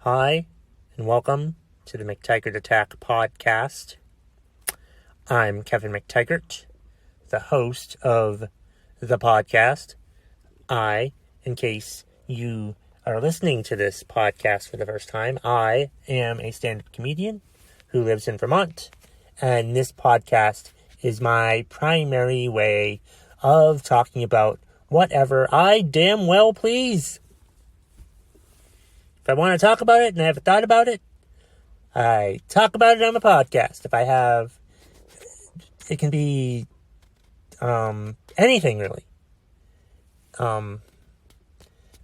Hi, and welcome to the McTaggart Attack podcast. I'm Kevin McTaggart, the host of the podcast. In case you are listening to this podcast for the first time, I am a stand-up comedian who lives in Vermont, and this podcast is my primary way of talking about whatever I damn well please. If I want to talk about it and I haven't thought about it, I talk about it on the podcast. If I have, it can be anything really.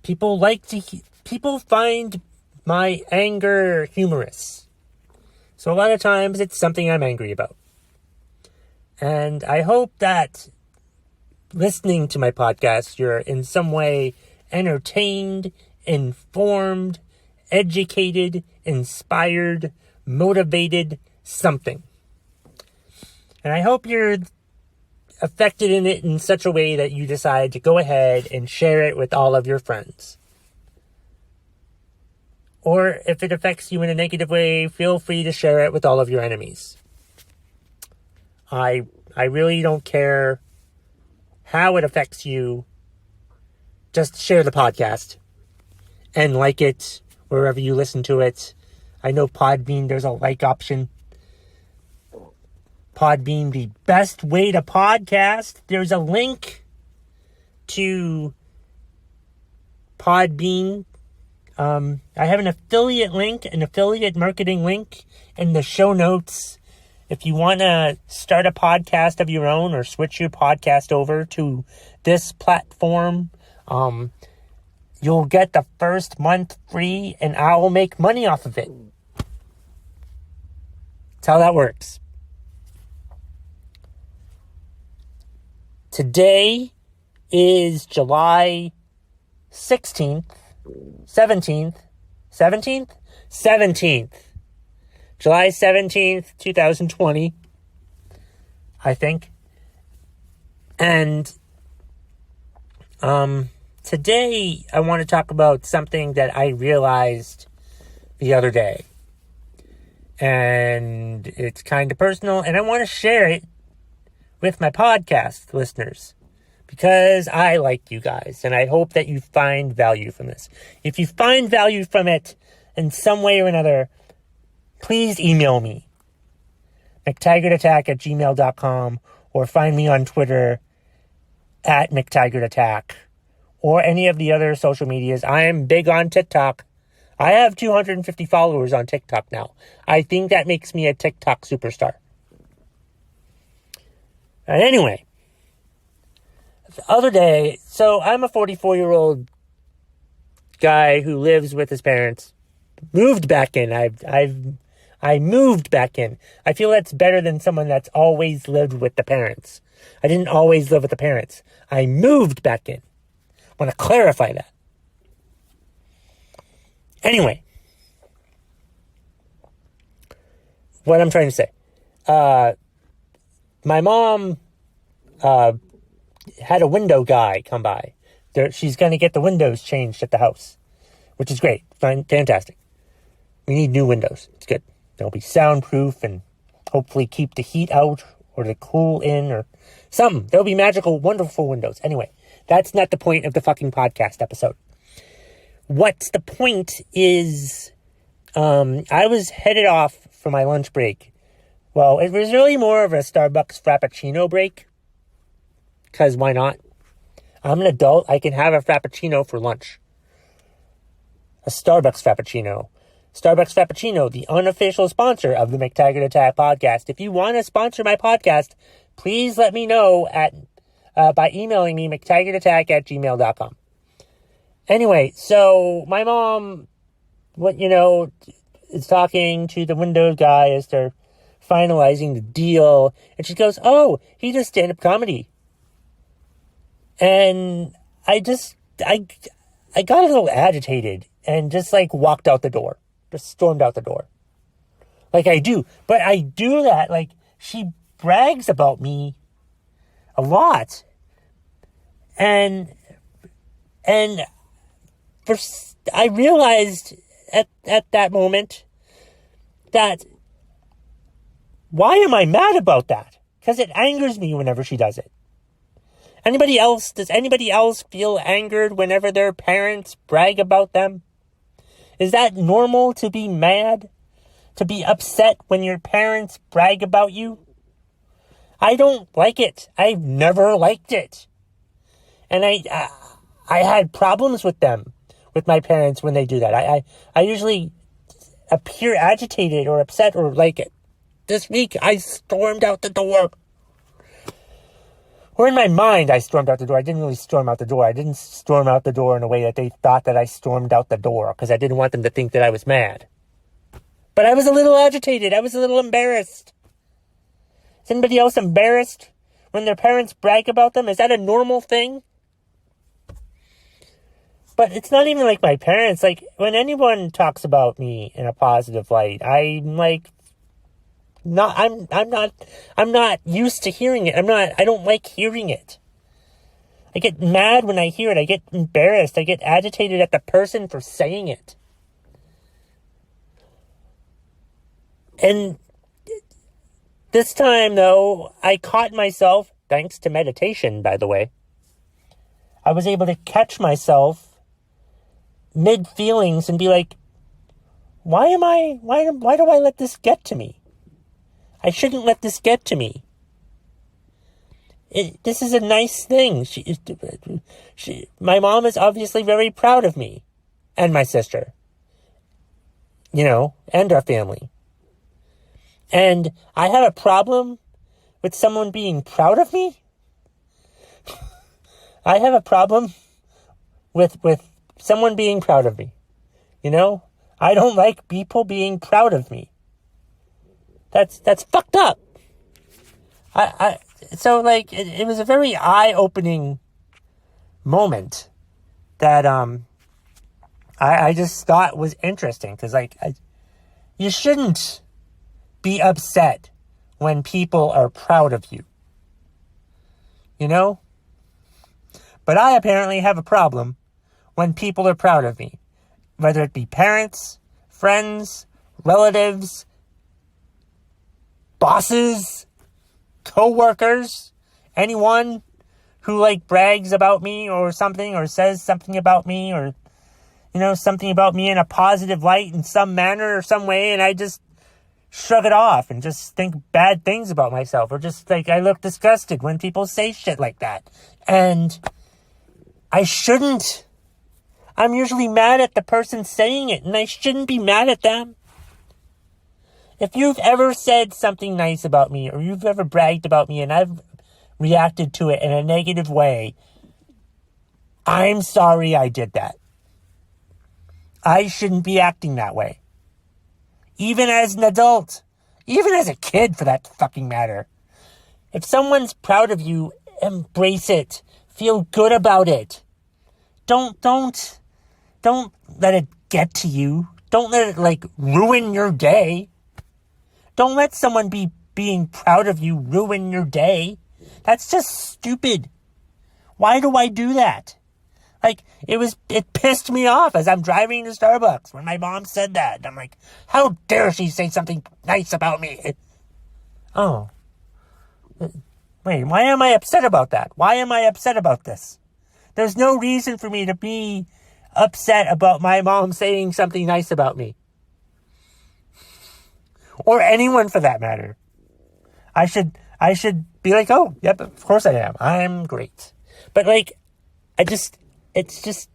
People find my anger humorous. So a lot of times it's something I'm angry about. And I hope that listening to my podcast, you're in some way entertained, informed, educated, inspired, motivated, something. And I hope you're affected in it in such a way that you decide to go ahead and share it with all of your friends. Or if it affects you in a negative way, feel free to share it with all of your enemies. I really don't care how it affects you. Just share the podcast and like it wherever you listen to it. I know Podbean, there's a like option. Podbean, the best way to podcast. There's a link to Podbean. I have an affiliate link, an affiliate marketing link in the show notes. If you want to start a podcast of your own or switch your podcast over to this platform, you'll get the first month free and I will make money off of it. That's how that works. Today is July 17th. July 17th, 2020, I think. And today I want to talk about something that I realized the other day. And it's kind of personal, and I want to share it with my podcast listeners because I like you guys, and I hope that you find value from this. If you find value from it in some way or another, please email me, McTaggartAttack@gmail.com, or find me on Twitter @McTaggartAttack, or any of the other social medias. I am big on TikTok. I have 250 followers on TikTok now. I think that makes me a TikTok superstar. And anyway, the other day, so I'm a 44-year-old guy who lives with his parents. Moved back in. I moved back in. I feel that's better than someone that's always lived with the parents. I didn't always live with the parents. I moved back in. I want to clarify that. Anyway, what I'm trying to say. My mom had a window guy come by. She's going to get the windows changed at the house, which is great. Fantastic. We need new windows. It's good. They'll be soundproof and hopefully keep the heat out or the cool in or something. They'll be magical, wonderful windows. Anyway, that's not the point of the fucking podcast episode. What's the point is, I was headed off for my lunch break. Well, it was really more of a Starbucks Frappuccino break. Because why not? I'm an adult. I can have a Frappuccino for lunch. A Starbucks Frappuccino. Starbucks Frappuccino, the unofficial sponsor of the McTaggart Attack podcast. If you want to sponsor my podcast, please let me know by emailing me, McTaggartAttack@gmail.com. Anyway, so my mom, is talking to the windows guy as they're finalizing the deal. And she goes, "Oh, he does stand-up comedy." And I got a little agitated and just walked out the door. Just stormed out the door. Like I do. But I do that. She brags about me a lot. And I realized at that moment that, why am I mad about that? Because it angers me whenever she does it. Does anybody else feel angered whenever their parents brag about them? Is that normal to be mad? To be upset when your parents brag about you? I don't like it. I've never liked it. And I had problems with them, with my parents when they do that. I usually appear agitated or upset or like it. This week, I stormed out the door. Or in my mind, I stormed out the door. I didn't really storm out the door. I didn't storm out the door in a way that they thought that I stormed out the door, because I didn't want them to think that I was mad. But I was a little agitated. I was a little embarrassed. Is anybody else embarrassed when their parents brag about them? Is that a normal thing? But it's not even like my parents. Like, when anyone talks about me in a positive light, I'm like, I'm not used to hearing it. I don't like hearing it. I get mad when I hear it. I get embarrassed. I get agitated at the person for saying it. And this time, though, I caught myself, thanks to meditation, by the way. I was able to catch myself mid-feelings and be like, why do I let this get to me? I shouldn't let this get to me. This is a nice thing. My mom is obviously very proud of me and my sister, and our family. And I have a problem with someone being proud of me. I have a problem with someone being proud of me. I don't like people being proud of me. That's fucked up. So it was a very eye-opening moment that I just thought was interesting, because you shouldn't be upset when people are proud of you. But I apparently have a problem when people are proud of me, whether it be parents, friends, relatives, bosses, co-workers, anyone who brags about me or something, or says something about me, or something about me in a positive light in some manner or some way, and I just shrug it off and just think bad things about myself, or just I look disgusted when people say shit like that. And I shouldn't. I'm usually mad at the person saying it, and I shouldn't be mad at them. If you've ever said something nice about me, or you've ever bragged about me and I've reacted to it in a negative way, I'm sorry I did that. I shouldn't be acting that way. Even as an adult. Even as a kid, for that fucking matter. If someone's proud of you, embrace it. Feel good about it. Don't let it get to you. Don't let it, ruin your day. Don't let someone being proud of you ruin your day. That's just stupid. Why do I do that? It pissed me off as I'm driving to Starbucks when my mom said that. I'm like, how dare she say something nice about me? Oh. Wait, why am I upset about that? Why am I upset about this? There's no reason for me to be upset about my mom saying something nice about me. Or anyone for that matter. I should be like, oh, yep, of course I am. I'm great. But it's just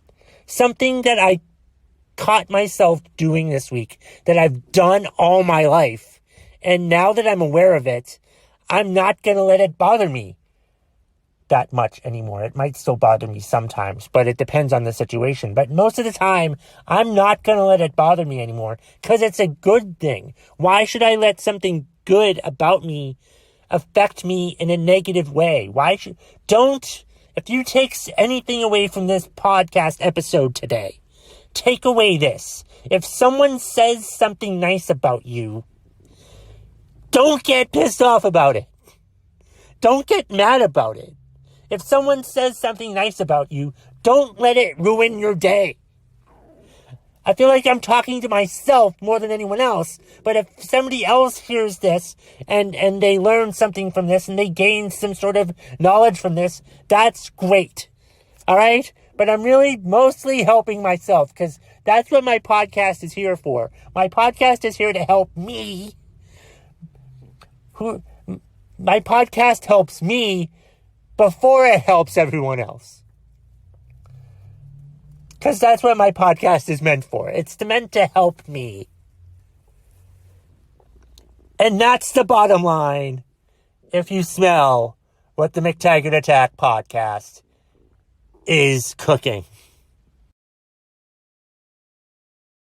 something that I caught myself doing this week, that I've done all my life. And now that I'm aware of it, I'm not going to let it bother me that much anymore. It might still bother me sometimes, but it depends on the situation. But most of the time, I'm not going to let it bother me anymore, because it's a good thing. Why should I let something good about me affect me in a negative way? If you take anything away from this podcast episode today, take away this. If someone says something nice about you, don't get pissed off about it. Don't get mad about it. If someone says something nice about you, don't let it ruin your day. I feel like I'm talking to myself more than anyone else. But if somebody else hears this and they learn something from this and they gain some sort of knowledge from this, that's great. All right? But I'm really mostly helping myself because that's what my podcast is here for. My podcast is here to help me. My podcast helps me before it helps everyone else. Because that's what my podcast is meant for. It's meant to help me. And that's the bottom line. If you smell what the McTaggart Attack podcast is cooking.